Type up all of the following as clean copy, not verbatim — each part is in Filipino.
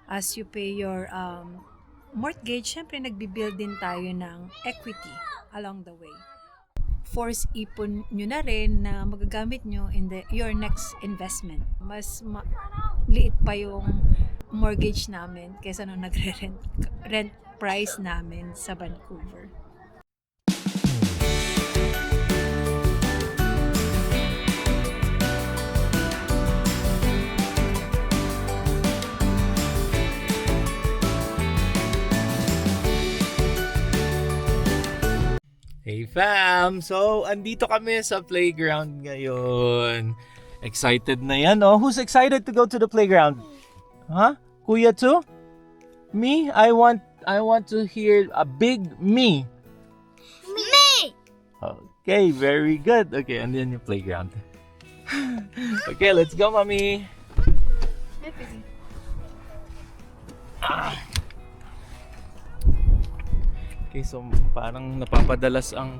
as you pay your mortgage, syempre nagbibuild din tayo ng equity along the way. Force ipon nyo na rin na magagamit nyo in your next investment. Mas liit pa yung mortgage namin kaysa nung rent price namin sa Vancouver. Hey fam! So, andito kami sa playground ngayon. Excited na yan, oh. Who's excited to go to the playground? Huh? Kuya too? Me? I want to hear a big me. Me! Okay, very good. Okay, andyan yung playground. Okay, let's go, mommy. Okay, so parang napapadalas ang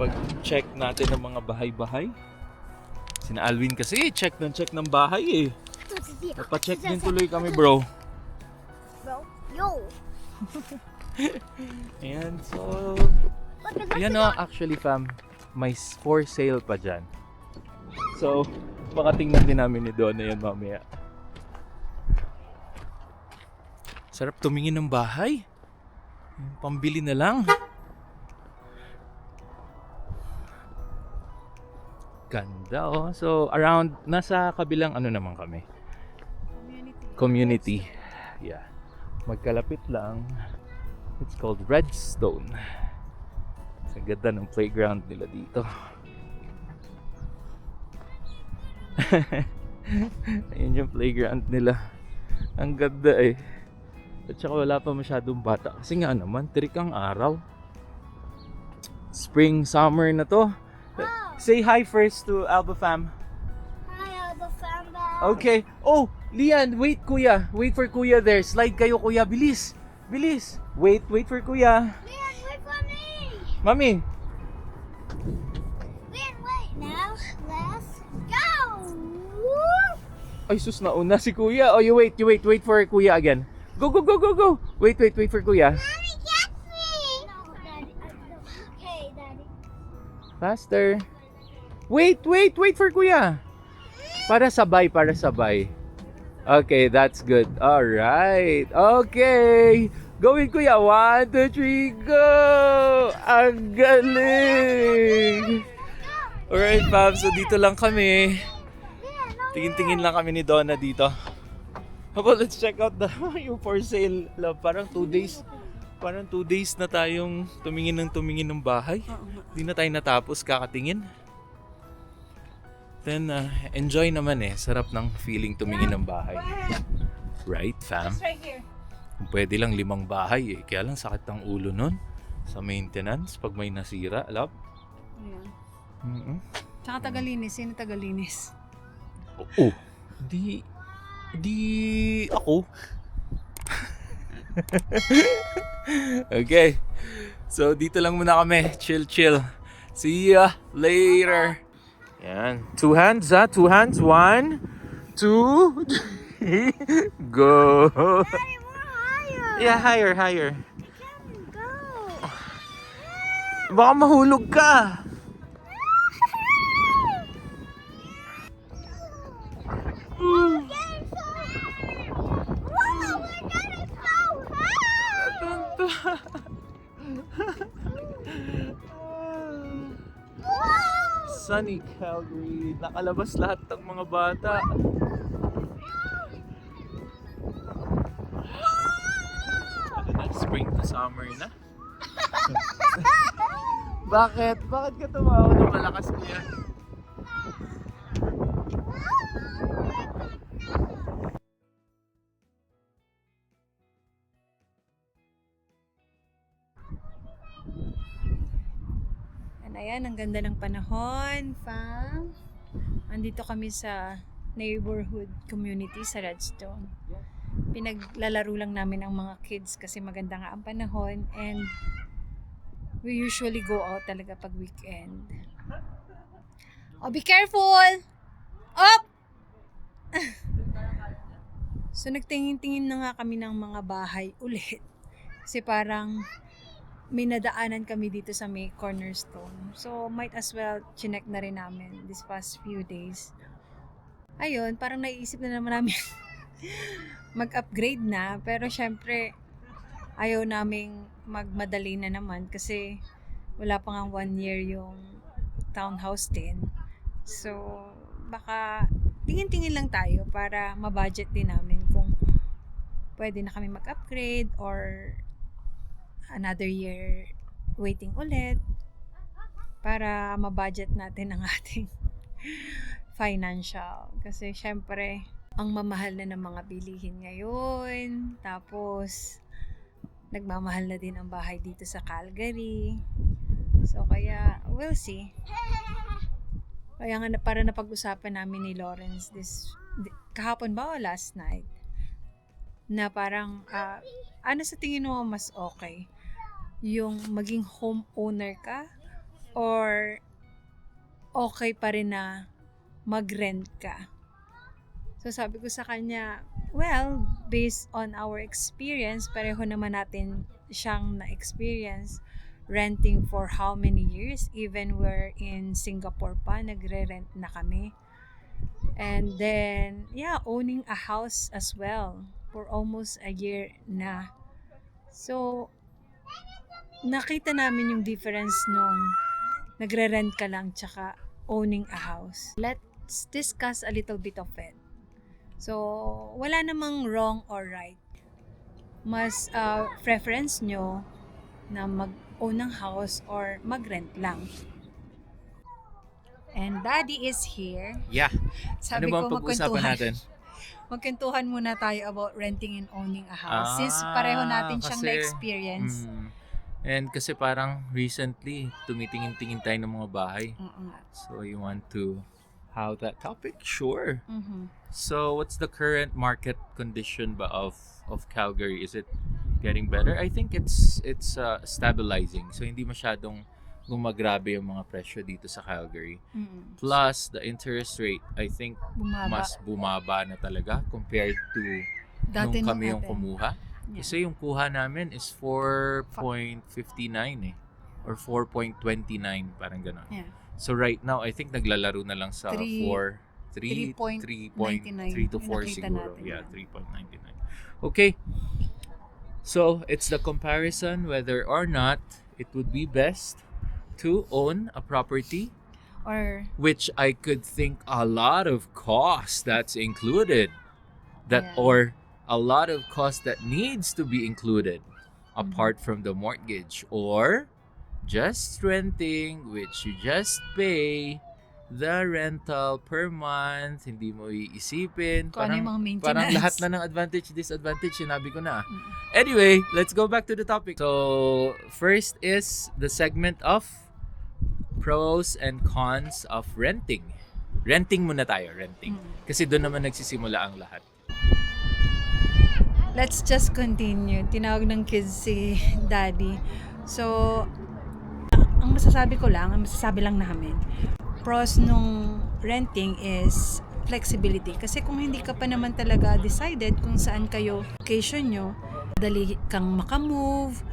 pag-check natin ng mga bahay-bahay. Sina Alvin kasi check ng bahay eh. Napa-check din tuloy kami, bro. Yo! Ayan, so... Ayan o, actually fam, may for sale pa dyan. So, baka tingnan din namin ni Donna yan mamaya. Sarap tumingin ng bahay. Pambili na lang. Ganda oh. So around, nasa kabilang ano naman kami? Community. Yeah. Magkalapit lang. It's called Redstone. Ang ganda ng playground nila dito. Ayun yung playground nila. Ang ganda eh. At saka wala pa masyadong bata. Kasi nga naman, tirik ang araw. Spring, summer na to. Say hi first to Alba Fam. Hi, Alba Famba. Okay. Oh, Lian, wait kuya. Wait for kuya there. Slide kayo kuya. Bilis. Bilis. Wait for kuya. Leon, wait for me! Mami. Leon, wait. Now, let's go! Woo! Ay sus, nauna si kuya. Oh, you wait for kuya again. Go. Wait for kuya. Mommy, catch me! No, Daddy. Okay, Daddy. Faster. Wait for kuya. Para sabay. Okay, that's good. All right. Okay. Go with kuya. 1, 2, 3, go. Ang galing. Alright, fam. So dito lang kami. Tingin-tingin lang kami ni Donna dito. How about let's check out yung for sale. Parang 2 days. Parang 2 days na tayong tumingin ng bahay. Hindi na tayo natapos kakatingin. Then, enjoy naman eh. Sarap ng feeling tumingin ng bahay. Right, fam? Right here. Kung pwede lang 5 bahay eh. Kaya lang sakit ang ulo nun. Sa maintenance, pag may nasira, love. Ayan. Tsaka tagalinis. Sino tagalinis? Oh, di ako. Okay. So, dito lang muna kami. Chill. See ya later. Yan. 2 hands, ha? 2 hands. 1, 2, 3. Go. Daddy, we're higher. Yeah, higher. Can go. Baka mahulog ka. We're getting so high. Wow, we're getting so high. Wow. Sunny Calgary. Nakalabas lahat ng mga bata. Ano na? Spring to summer na? Bakit? Bakit ka tumawa ng malakas kuya? Ayan, ang ganda ng panahon, fam. Andito kami sa neighborhood community sa Redstone. Pinaglalaro lang namin ang mga kids kasi maganda nga ang panahon, and we usually go out talaga pag weekend. Oh, be careful! Up! So nagtingin-tingin na nga kami ng mga bahay ulit. Kasi parang may nadaanan kami dito sa may Cornerstone. So might as well chinek na rin namin this past few days. Ayun, parang naiisip na naman namin mag-upgrade na. Pero syempre, ayaw naming magmadali na naman kasi wala pa nga 1 year yung townhouse din. So, baka tingin-tingin lang tayo para ma-budget din namin kung pwede na kami mag-upgrade or another year waiting ulit para ma-budget natin ang ating financial. Kasi syempre, ang mamahal na ng mga bilihin ngayon. Tapos, nagmamahal na din ang bahay dito sa Calgary. So, kaya, we'll see. Kaya nga, para napag-usapan namin ni Lawrence kahapon ba o last night? Na parang, ano sa tingin mo mas okay? Yung maging homeowner ka? Or okay pa rin na mag-rent ka? So, sabi ko sa kanya, well, based on our experience, pareho naman natin siyang na-experience renting for how many years? Even we're in Singapore pa, nagre-rent na kami. And then, yeah, owning a house as well for almost a year na. So, nakita namin yung difference nung nagre-rent ka lang tsaka owning a house. Let's discuss a little bit of it. So, wala namang wrong or right. Mas preference nyo na mag-own ng house or mag-rent lang. And Daddy is here. Yeah. Sabi Ano ba ang ko pag-usapan natin? magkwentuhan muna tayo about renting and owning a house. Since pareho natin siyang kasi, na-experience. And kasi parang recently, tumitingin-tingin tayo ng mga bahay. Mm-mm. So you want to have that topic? Sure. Mhm. So what's the current market condition ba of Calgary? Is it getting better? I think it's stabilizing. So hindi masyadong gumagrabe yung mga presyo dito sa Calgary. Mm-mm. Plus the interest rate, I think Bumaba. mas bumaba na talaga compared to Dati nung nung kami yung atin. kumuha. Yeah. Kasi yung kuha namin is 4.59 eh. Or 4.29, parang gano'n. Yeah. So right now, I think naglalaro na lang sa 3.99 to 4 Nakita siguro. natin Yeah, yan. 3.99. Okay. So, it's the comparison whether or not it would be best to own a property, Or, which I could think a lot of costs that's included. Yeah. Or a lot of costs that needs to be included apart from the mortgage, or just renting, which you just pay the rental per month, hindi mo iisipin. kung ano yung mga maintenance. Parang lahat na ng advantage, disadvantage, sinabi ko na. Anyway, let's go back to the topic. So, first is the segment of pros and cons of renting. Renting muna tayo, renting. Kasi doon naman nagsisimula ang lahat. Let's just continue. Tinawag ng kids si Daddy. So, ang masasabi lang namin, pros nung renting is flexibility. Kasi kung hindi ka pa naman talaga decided kung saan kayo location nyo, dali kang makamove,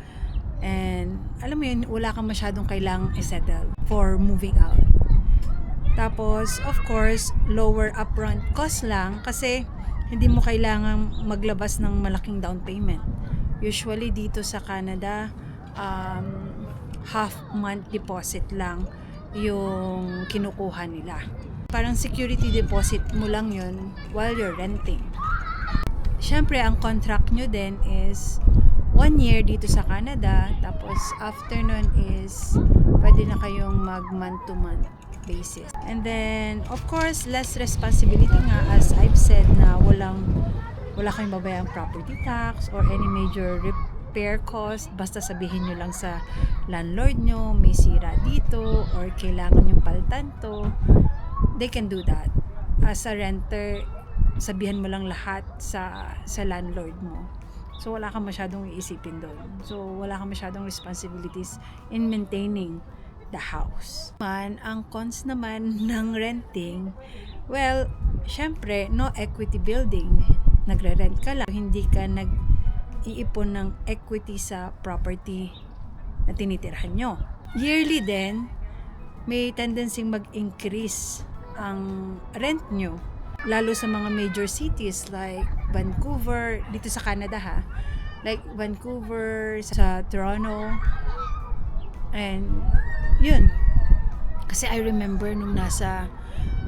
and alam mo yun, wala kang masyadong kailangang i-settle for moving out. Tapos, of course, lower upfront cost lang kasi hindi mo kailangang maglabas ng malaking down payment. Usually dito sa Canada, half month deposit lang yung kinukuha nila. Parang security deposit mo lang yun while you're renting. Siyempre, ang contract nyo din is 1 year dito sa Canada, tapos after nun is pwede na kayong mag month-to-month basis. And then, of course, less responsibility nga, as I've said, na wala kayong babayang property tax or any major repair cost. Basta sabihin nyo lang sa landlord nyo, may sira dito or kailangan yung paltan to. They can do that. As a renter, sabihan mo lang lahat sa landlord mo. So, wala kang masyadong iisipin doon. So, wala kang masyadong responsibilities in maintaining the house. Ang cons naman ng renting, well, syempre, no equity building. nagre-rent ka lang, hindi ka nag-iipon ng equity sa property na tinitirhan nyo. Yearly din, may tendency mag-increase ang rent nyo, lalo sa mga major cities like Vancouver, dito sa Canada ha, like Vancouver, sa Toronto, and yun. Kasi I remember nung nasa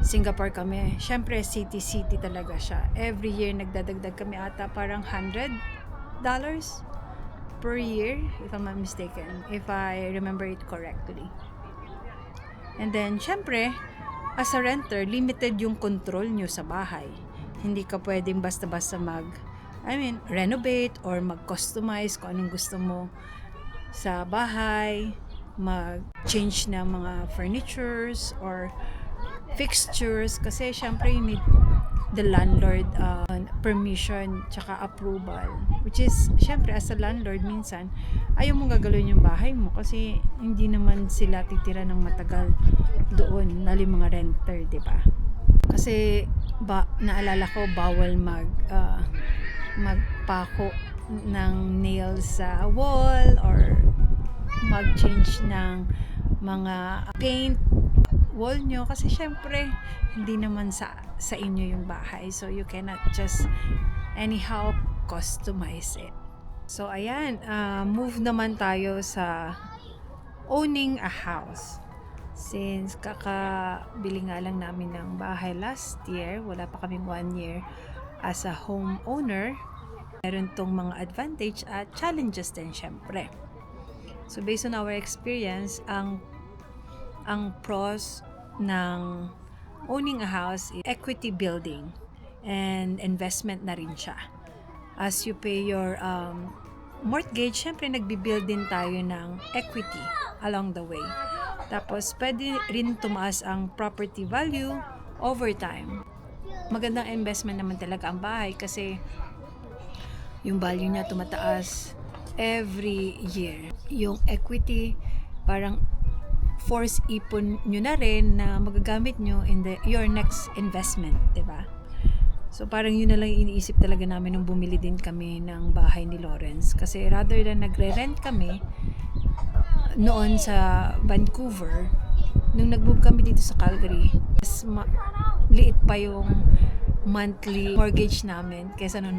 Singapore kami, syempre city talaga siya. Every year nagdadagdag kami ata parang $100 per year, if I'm not mistaken, if I remember it correctly. And then syempre, as a renter, limited yung control nyo sa bahay. Hindi ka pwedeng basta-basta renovate or mag-customize kung anong gusto mo sa bahay, mag-change ng mga furnitures or fixtures, kasi syempre you need the landlord permission tsaka approval, which is syempre as a landlord minsan ayaw mong gagalawin yung bahay mo kasi hindi naman sila titira ng matagal doon, lalo yung mga renter, di ba? Kasi naalala ko bawal magpako ng nails sa wall or mag-change ng mga paint wall nyo kasi syempre hindi naman sa inyo yung bahay, so you cannot just anyhow customize it. So ayan, move naman tayo sa owning a house. Since kakabili nga lang namin ng bahay last year, wala pa kaming 1 year as a homeowner, meron tong mga advantage at challenges din syempre. So based on our experience, ang pros ng owning a house is equity building and investment na rin siya. As you pay your mortgage, syempre nagbi-build din tayo ng equity along the way. Tapos pwede rin tumaas ang property value over time. Magandang investment naman talaga ang bahay kasi yung value niya tumataas every year. Yung equity, parang force ipon nyo na rin na magagamit nyo in your next investment, diba? So parang yun na lang iniisip talaga namin nung bumili din kami ng bahay ni Lawrence. Kasi rather than nagre-rent kami noon sa Vancouver, nung nag-move kami dito sa Calgary, mas liit pa yung monthly mortgage namin kaysa nung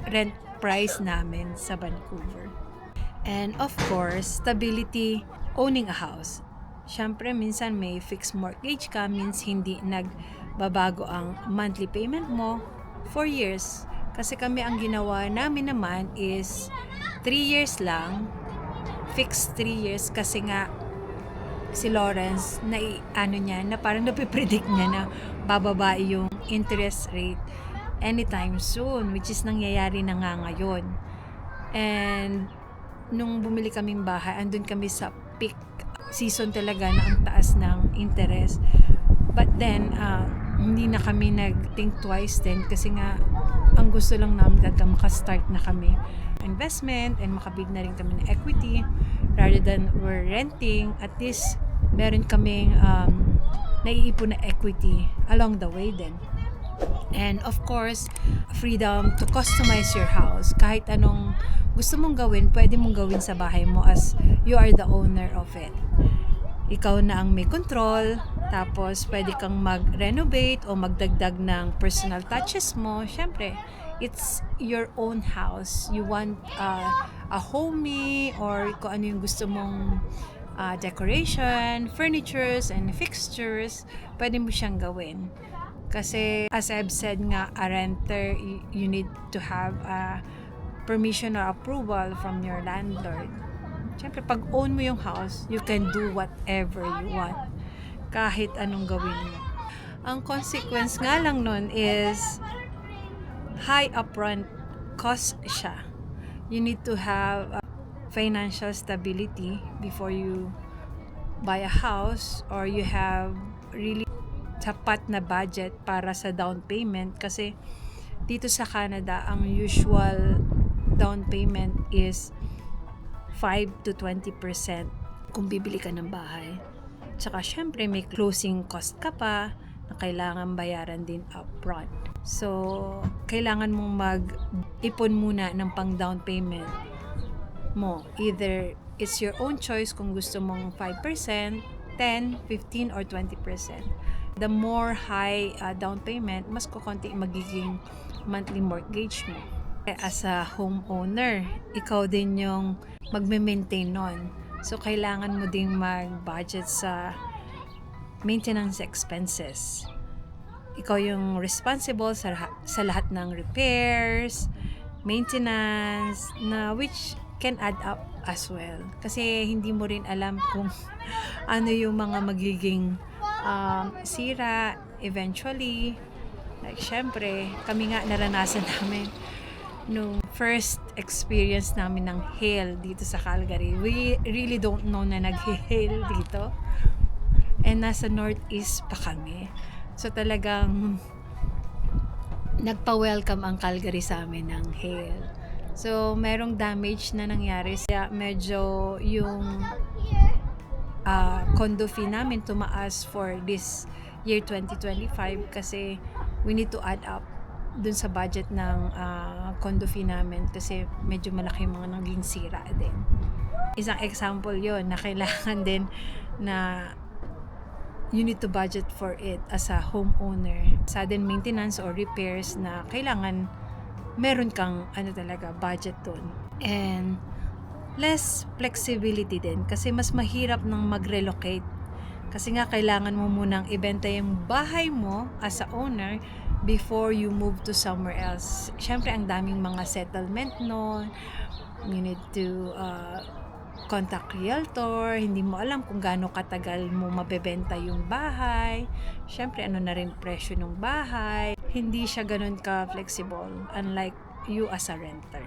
rent price namin sa Vancouver. And of course, stability owning a house. Syempre, minsan may fixed mortgage ka, means hindi nagbabago ang monthly payment mo for years. Kasi kami ang ginawa namin naman is 3 years lang, fixed 3 years kasi nga si Lawrence na parang napipredict niya na bababa yung interest rate anytime soon, which is nangyayari na nga ngayon. And nung bumili kaming bahay, andun kami sa peak season talaga na ang taas ng interest. But then, hindi na kami nag-think twice din kasi nga ang gusto lang namin talaga makastart na kami investment and makabig na rin kami ng equity rather than we're renting. At least meron kaming naiipon na equity along the way din. And of course, freedom to customize your house. Kahit anong gusto mong gawin, pwede mong gawin sa bahay mo as you are the owner of it. Ikaw na ang may control, tapos pwede kang mag-renovate o magdagdag ng personal touches mo. Syempre, it's your own house. You want a homey or kung ano yung gusto mong decoration, furnitures, and fixtures, pwede mo siyang gawin. Kasi as I've said nga, a renter, you need to have permission or approval from your landlord. Siyempre, pag own mo yung house, you can do whatever you want. Kahit anong gawin mo. Ang consequence nga lang nun is high upfront cost siya. You need to have financial stability before you buy a house, or you have really sapat na budget para sa down payment. Kasi dito sa Canada, ang usual down payment is 5 to 20% kung bibili ka ng bahay. Tsaka syempre may closing cost ka pa, na kailangan bayaran din upfront. So, kailangan mong mag-ipon muna ng pang down payment mo. Either it's your own choice kung gusto mong 5%, 10, 15, or 20%. The more high down payment, mas kukonti magiging monthly mortgage mo. As a homeowner, ikaw din yung magme-maintain nun. So, kailangan mo ding mag-budget sa maintenance expenses. Ikaw yung responsible sa lahat ng repairs, maintenance, na which can add up as well. Kasi hindi mo rin alam kung ano yung mga magiging sira eventually. Like, syempre, kami nga naranasan namin nung first experience namin ng hail dito sa Calgary. We really don't know na nag-hail dito. And nasa northeast pa kami. So talagang nagpa-welcome ang Calgary sa amin ng hail. So merong damage na nangyari. Kaya medyo yung condo fee namin tumaas for this year 2025 kasi we need to add up dun sa budget ng condo fee namin kasi medyo malaki yung mga naging sira din. Isang example yon na kailangan din na you need to budget for it as a homeowner. Sudden maintenance or repairs na kailangan meron kang talaga budget dun. And less flexibility din kasi mas mahirap nang mag-relocate. Kasi nga kailangan mo munang ibenta yung bahay mo as a owner before you move to somewhere else. Syempre ang daming mga settlement nun. You need to contact realtor, hindi mo alam kung gaano katagal mo mabebenta yung bahay. Syempre, ano na rin presyo ng bahay. Hindi siya ganun ka-flexible, unlike you as a renter.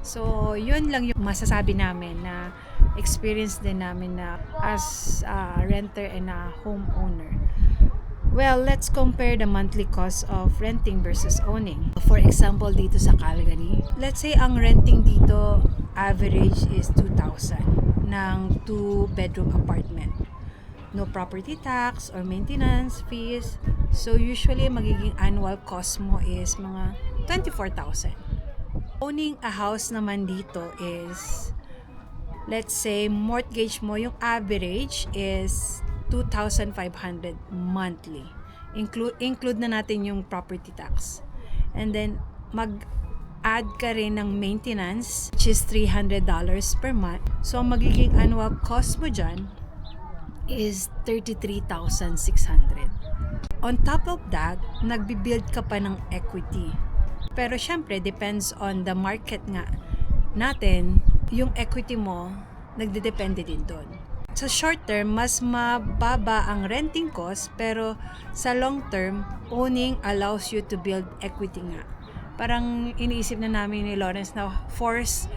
So, yun lang yung masasabi namin na experience din namin na as a renter and a homeowner. Well, let's compare the monthly cost of renting versus owning. For example, dito sa Calgary, let's say ang renting dito average is 2,000 ng 2-bedroom apartment. No property tax or maintenance fees. So usually magiging annual cost mo is mga 24,000. Owning a house naman dito is, let's say mortgage mo yung average is 2,500 monthly. Include na natin yung property tax. And then mag-add ka rin ng maintenance, which is $300 per month. So ang magiging annual cost mo dyan is 33,600. On top of that, nagbi-build ka pa ng equity. Pero syempre, depends on the market nga natin, yung equity mo, nagdedepende din doon. Sa short term, mas mababa ang renting cost, pero sa long term, owning allows you to build equity nga. Parang iniisip na namin ni Lawrence na force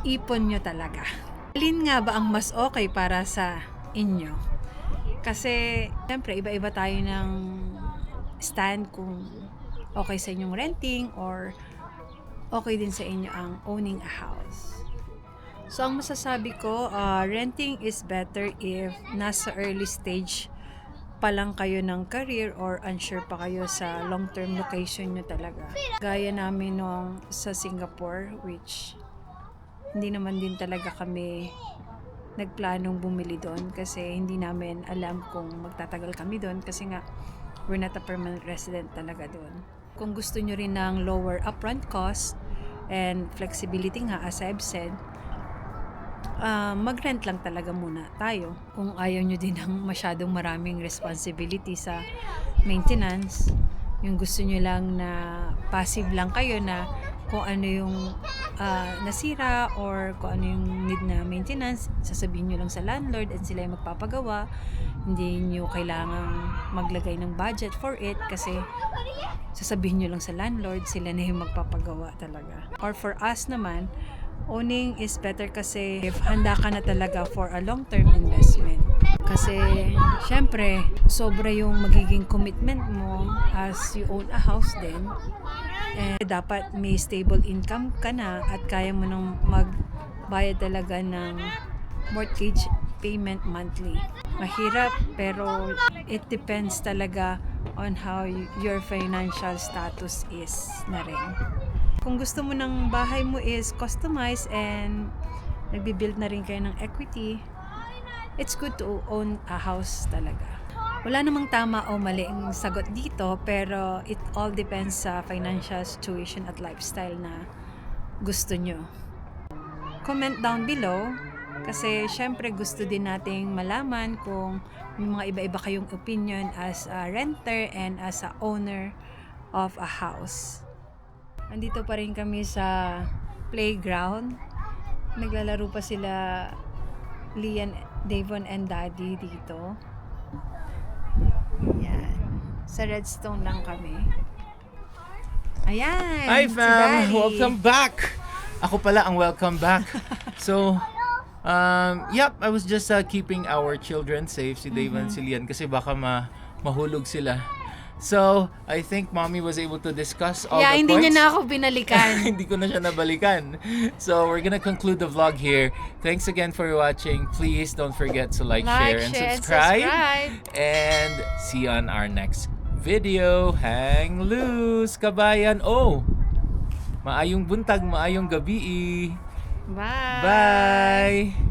ipon nyo talaga. Alin nga ba ang mas okay para sa inyo? Kasi, siyempre, iba-iba tayo ng stand kung okay sa inyong renting or okay din sa inyo ang owning a house. So, ang masasabi ko, renting is better if nasa early stage pa lang kayo ng career or unsure pa kayo sa long-term location nyo talaga. Gaya namin nung sa Singapore, which hindi naman din talaga kami nagplanong bumili doon kasi hindi namin alam kung magtatagal kami doon kasi nga we're not a permanent resident talaga doon. Kung gusto nyo rin ng lower upfront cost and flexibility nga, as I've said, mag-rent lang talaga muna tayo. Kung ayaw nyo din ng masyadong maraming responsibility sa maintenance, yung gusto nyo lang na passive lang kayo na kung ano yung nasira or kung ano yung need na maintenance, sasabihin nyo lang sa landlord at sila yung magpapagawa. Hindi nyo kailangang maglagay ng budget for it kasi sasabihin nyo lang sa landlord, sila na yung magpapagawa talaga. Or for us naman, owning is better kasi if handa ka na talaga for a long-term investment. Kasi, syempre, sobra yung magiging commitment mo as you own a house din. And dapat may stable income ka na at kaya mo nang magbayad talaga ng mortgage payment monthly. mahirap, pero it depends talaga on how your financial status is na rin. Kung gusto mo ng bahay mo is customized and nagbi-build na rin kayo ng equity, it's good to own a house talaga. Wala namang tama o mali ang sagot dito, pero it all depends sa financial situation at lifestyle na gusto nyo. Comment down below kasi syempre gusto din nating malaman kung may mga iba-iba kayong opinion as a renter and as a owner of a house. Andito pa rin kami sa playground. Naglalaro pa sila Lian, Davon and Daddy dito. Ayan. Sa Redstone lang kami. Ayan. Hi si fam! Daddy. Welcome back! Ako pala ang welcome back. So, yep, I was just keeping our children safe, si Dave and si Lian, kasi baka mahulog sila. So, I think mommy was able to discuss all the hindi points. niya na ako binalikan. Hindi ko na siya nabalikan. So, we're gonna conclude the vlog here. Thanks again for watching. Please don't forget to like, share, and subscribe. And see you on our next video. Hang loose, kabayan. Oh, maayong buntag, maayong gabi. Bye. Bye.